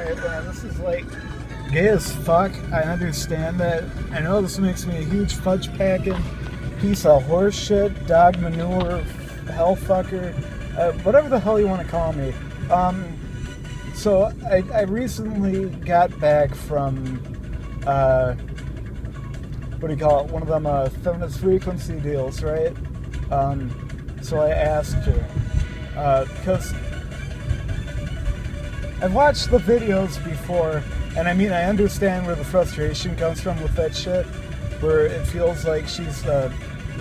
Alright, this is like gay as fuck. I understand that. I know this makes me a huge fudge packing piece of horse shit, dog manure, hell fucker, whatever the hell you want to call me. So I recently got back from, what do you call it? One of them feminist frequency deals, right? So I asked her, because I've watched the videos before, and I mean, I understand where the frustration comes from with that shit, where it feels like she's,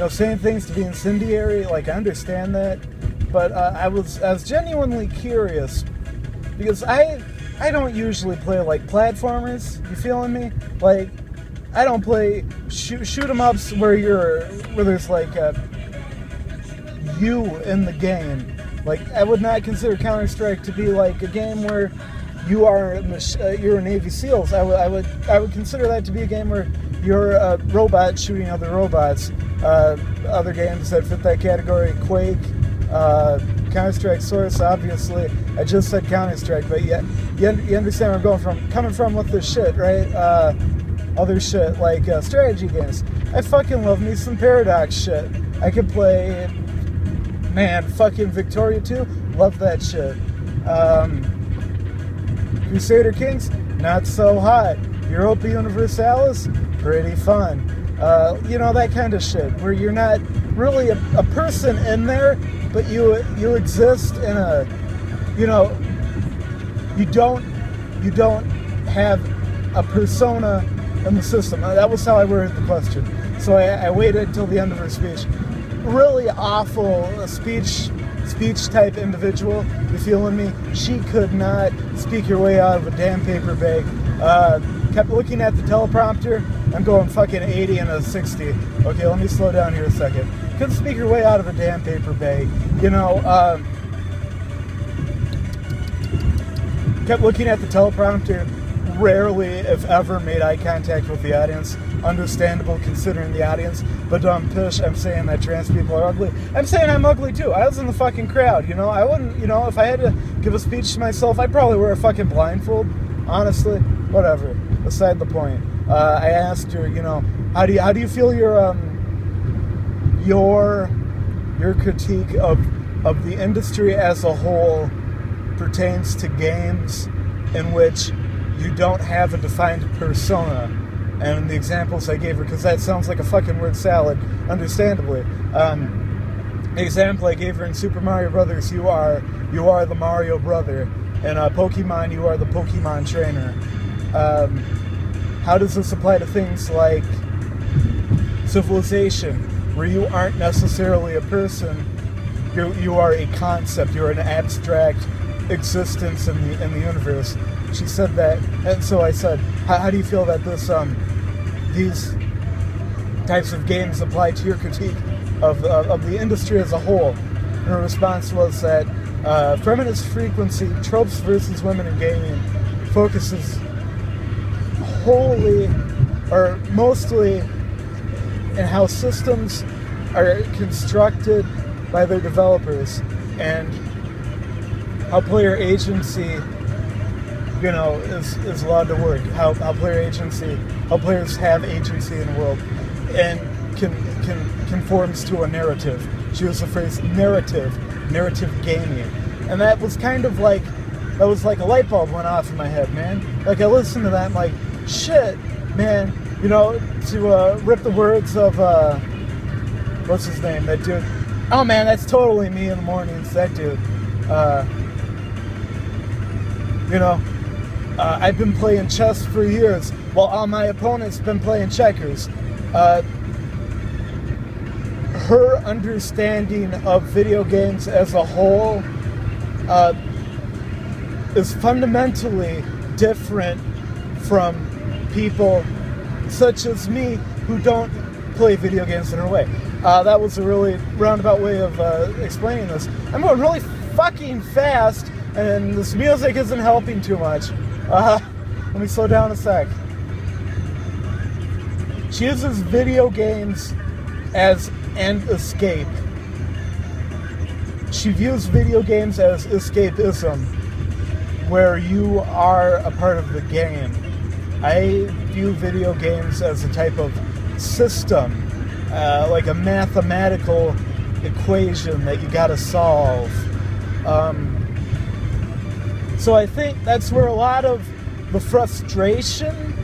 saying things to be incendiary. Like, I understand that, but I was genuinely curious, because I don't usually play, like, platformers, you feeling me? Like, I don't play shoot 'em ups where there's, like, you in the game. Like, I would not consider Counter-Strike to be like a game where you're Navy SEALs. I would consider that to be a game where you're a robot shooting other robots. Other games that fit that category: Quake, Counter-Strike Source. Obviously, I just said Counter-Strike, but yeah, you understand where I'm coming from with this shit, right? Other shit like strategy games. I fucking love me some Paradox shit. I could play. Man, fucking Victoria 2, love that shit. Crusader Kings, not so hot. Europa Universalis, pretty fun. That kind of shit, where you're not really a person in there, but you exist in a, you don't have a persona in the system. That was how I worded the question. So I waited until the end of her speech. Really awful speech type individual, you feeling me? She could not speak her way out of a damn paper bag. Kept looking at the teleprompter. I'm going fucking 80 and a 60. Okay, let me slow down here a second. Couldn't speak her way out of a damn paper bag. Kept looking at the teleprompter. Rarely, if ever, made eye contact with the audience. Understandable considering the audience, but dumb pish, I'm saying that trans people are ugly. I'm saying I'm ugly too. I was in the fucking crowd, I wouldn't, if I had to give a speech to myself, I'd probably wear a fucking blindfold, honestly. Whatever, beside the point. I asked her, how do you feel your critique of the industry as a whole pertains to games in which you don't have a defined persona? And the examples I gave her, because that sounds like a fucking word salad, understandably. The example I gave her in Super Mario Brothers, you are the Mario brother. In Pokemon, you are the Pokemon trainer. How does this apply to things like Civilization, where you aren't necessarily a person, you are a concept, you're an abstract existence in the universe? She said that, and so I said, how do you feel that these types of games apply to your critique of the industry as a whole? And her response was that feminist frequency, tropes versus women in gaming, focuses wholly or mostly in how systems are constructed by their developers and how player agency is allowed to work, how players have agency in the world, and conforms to a narrative. She used the phrase narrative gaming, and that was kind of like, a light bulb went off in my head, man. Like, I listened to that, I'm like, shit, man, to rip the words of, what's his name, that dude, oh man, that's totally me in the mornings, that dude, I've been playing chess for years, while all my opponents have been playing checkers. Her understanding of video games as a whole is fundamentally different from people such as me who don't play video games in her way. That was a really roundabout way of explaining this. I'm going really fucking fast, and this music isn't helping too much. Let me slow down a sec. She uses video games as an escape. She views video games as escapism. where you are a part of the game. I view video games as a type of system, like a mathematical equation that you gotta solve. So I think that's where a lot of the frustration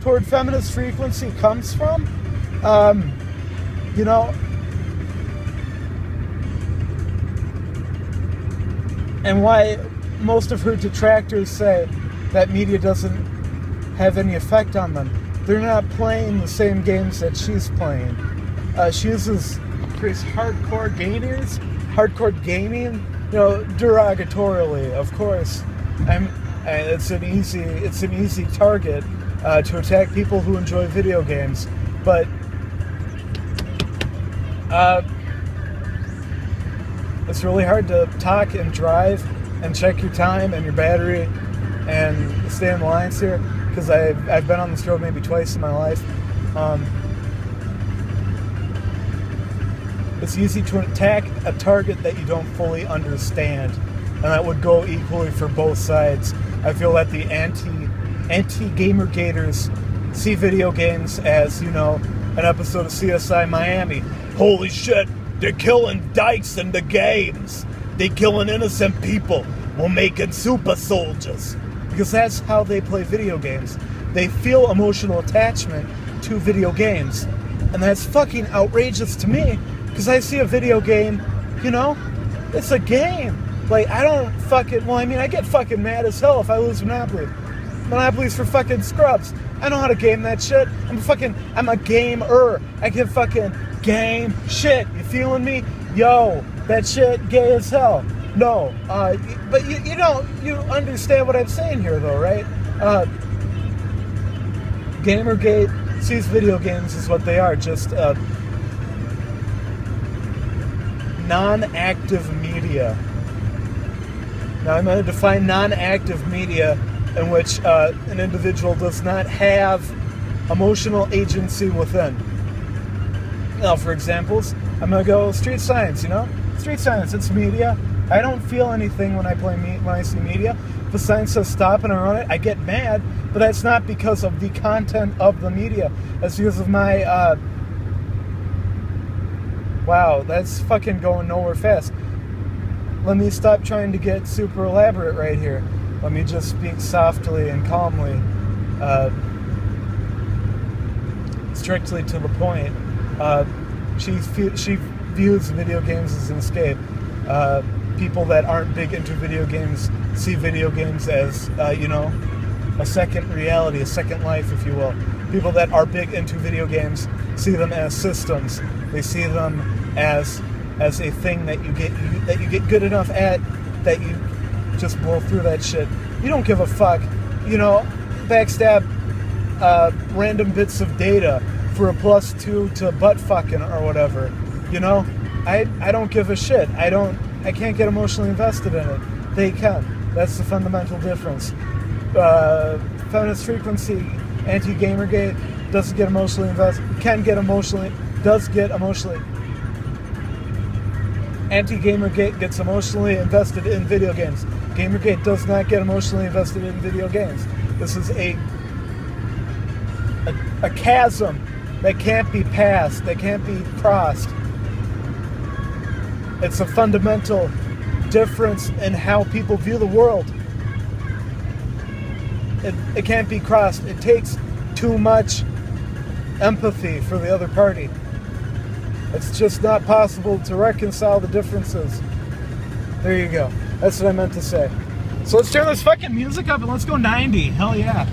toward feminist frequency comes from. And why most of her detractors say that media doesn't have any effect on them. They're not playing the same games that she's playing. She uses hardcore gaming, derogatorily, of course. It's an easy target to attack people who enjoy video games, but it's really hard to talk and drive and check your time and your battery and stay in the lines here, because I've been on this road maybe twice in my life. It's easy to attack a target that you don't fully understand, and that would go equally for both sides. I feel that the anti-gamergaters see video games as, an episode of CSI Miami. Holy shit, they're killing dykes in the games. They're killing innocent people. We're making super soldiers. Because that's how they play video games. They feel emotional attachment to video games. And that's fucking outrageous to me, because I see a video game, it's a game. Like, I get fucking mad as hell if I lose Monopoly. Monopoly's for fucking scrubs. I know how to game that shit. I'm a gamer. I can fucking game shit. You feeling me? Yo, that shit gay as hell. No, but you understand what I'm saying here, though, right? Gamergate sees video games as what they are, just non-active media. Now, I'm going to define non-active media in which an individual does not have emotional agency within. Now, for examples, I'm going to go street science, Street science, it's media. I don't feel anything when I see media. If the sign says stop and I run it, I get mad, but that's not because of the content of the media. That's because of my, wow, that's fucking going nowhere fast. Let me stop trying to get super elaborate right here. Let me just speak softly and calmly, strictly to the point. She views video games as an escape. People that aren't big into video games see video games as, a second reality, a second life, if you will. People that are big into video games see them as systems. They see them as a thing that you get good enough at that you just blow through that shit. You don't give a fuck. Backstab random bits of data for a +2 to butt fucking or whatever. I don't give a shit. I can't get emotionally invested in it. They can. That's the fundamental difference. Feminist frequency, anti-gamergate, doesn't get emotionally invested. Does get emotionally. Anti-gamergate gets emotionally invested in video games. Gamergate does not get emotionally invested in video games. This is a chasm that can't be passed, that can't be crossed. It's a fundamental difference in how people view the world. It can't be crossed. It takes too much empathy for the other party. It's just not possible to reconcile the differences. There you go. That's what I meant to say. So let's turn this fucking music up and let's go 90. Hell yeah.